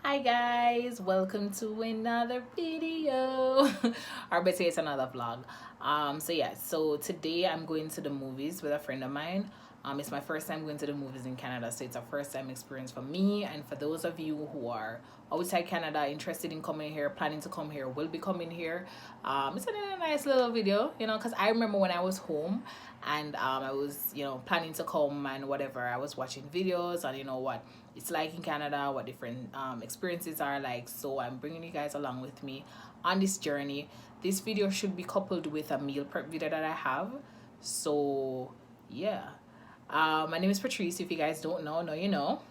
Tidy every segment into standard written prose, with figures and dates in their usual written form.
Hi guys, welcome to another video or better it's another vlog. So today I'm going to the movies with a friend of mine. It's my first time going to the movies in Canada, so it's a first time experience for me, and for those of you who are outside Canada interested in coming here, planning to come here, will be coming here. It's a nice little video, because I remember when I was home and I was planning to come and whatever, I was watching videos and what it's like in Canada, what different experiences are like. So I'm bringing you guys along with me on this journey. This video should be coupled with a meal prep video that I have. So yeah, my name is Patrice. If you guys don't know, now you know.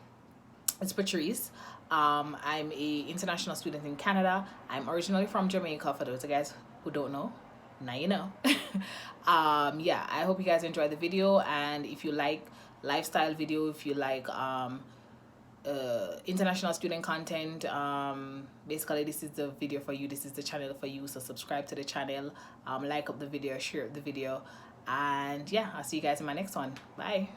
It's Patrice. I'm a international student in Canada. I'm originally from Jamaica. For those of you guys who don't know, now you know. Yeah, I hope you guys enjoy the video, and if you like lifestyle video, if you like international student content, basically this is the video for you, this is the channel for you. So subscribe to the channel, like up the video, share the video, and yeah, I'll see you guys in my next one. Bye.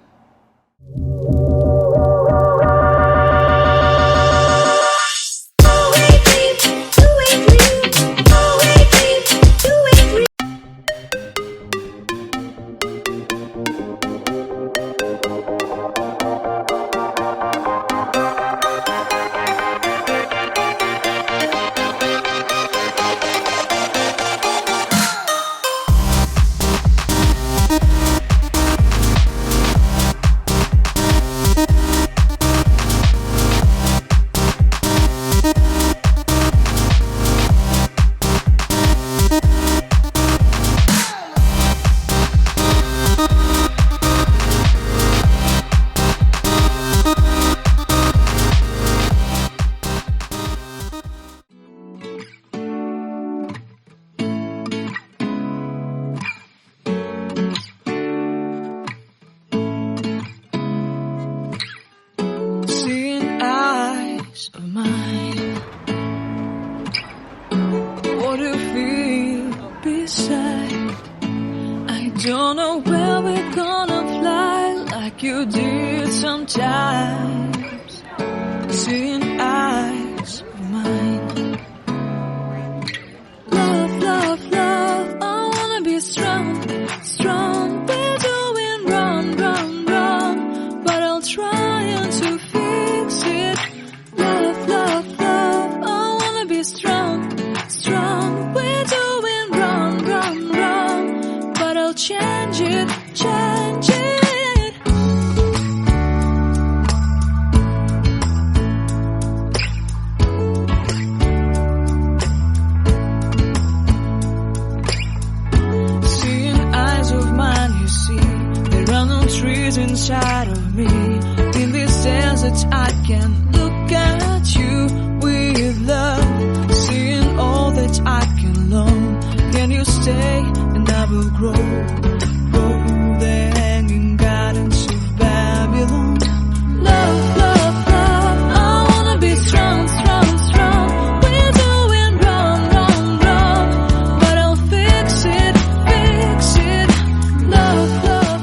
Don't know where we're gonna fly like you did sometimes. Seeing eyes of mine. Love, love, love, I wanna be strong, strong. We're doing wrong, wrong, wrong, but I'll try to fix it. Love, love, love, I wanna be strong, strong. We're doing wrong, wrong, wrong, but I'll change it, change it. Seeing eyes of mine, you see, there are no trees inside of me. In this desert I can look at you with love. Seeing all that I can learn. Can you stay and I will grow? Grow the hanging gardens of Babylon. Love, love, love, I wanna be strong, strong, strong. We're doing wrong, wrong, wrong, but I'll fix it, fix it. Love, love,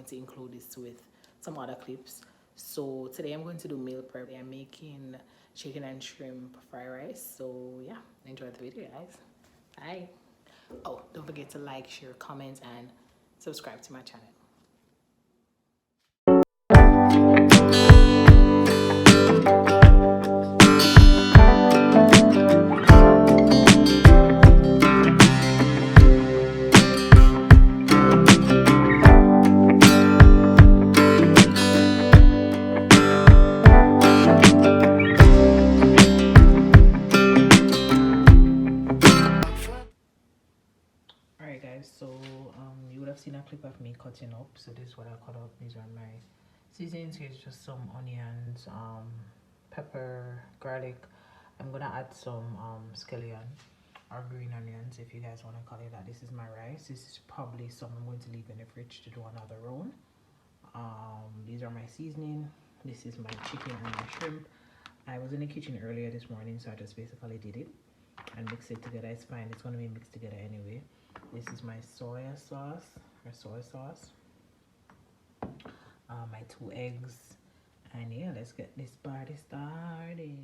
going to include this with some other clips. So today I'm going to do meal prep. I'm making chicken and shrimp fried rice. So yeah, enjoy the video, guys. Bye. Oh, don't forget to like, share, comment, and subscribe to my channel. Alright guys, so you would have seen a clip of me cutting up. So this is what I cut up. These are my seasonings. Here's just some onions, pepper, garlic. I'm gonna add some scallion or green onions if you guys want to call it that. This is my rice. This is probably some I'm going to leave in the fridge to do another round. These are my seasoning. This is my chicken and my shrimp. I was in the kitchen earlier this morning, so I just basically did it and mix it together. It's fine, it's going to be mixed together anyway. This is my soy sauce. My 2 eggs, and yeah, let's get this party started.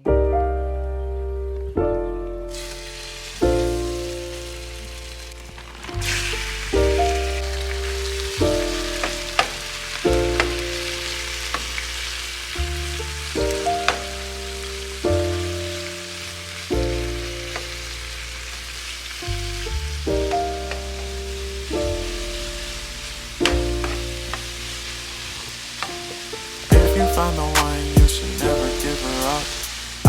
Found the one, you should never give her up.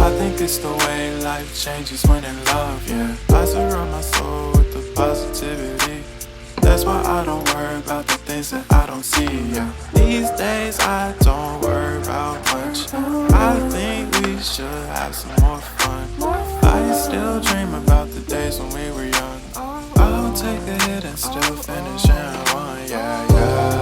I think it's the way life changes when in love, yeah. I surround my soul with the positivity. That's why I don't worry about the things that I don't see, yeah. These days I don't worry about much. I think we should have some more fun. I still dream about the days when we were young. I'll take a hit and still finish in one, yeah, yeah.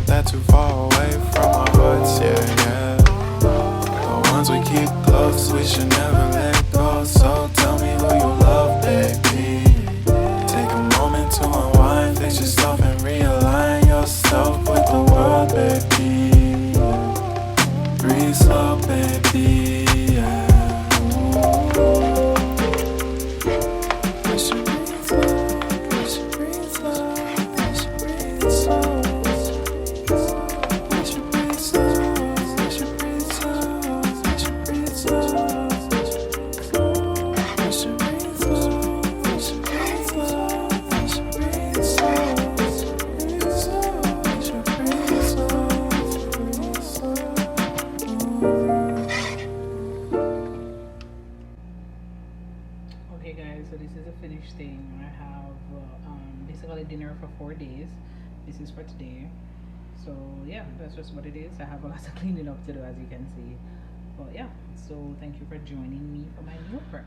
That too far away from our hearts, yeah, yeah. The ones we keep close, we should never let go. So tell me who you love, baby. Take a moment to unwind, fix yourself and realign yourself with the world, baby. Breathe slow, baby, yeah. We should breathe slow, we should breathe slow, we should breathe slow. Okay guys, so this is a finished thing. I have basically dinner for 4 days. This is for today. So yeah, that's just what it is. I have a lot of cleaning up to do, as you can see. But yeah, so thank you for joining me for my meal prep.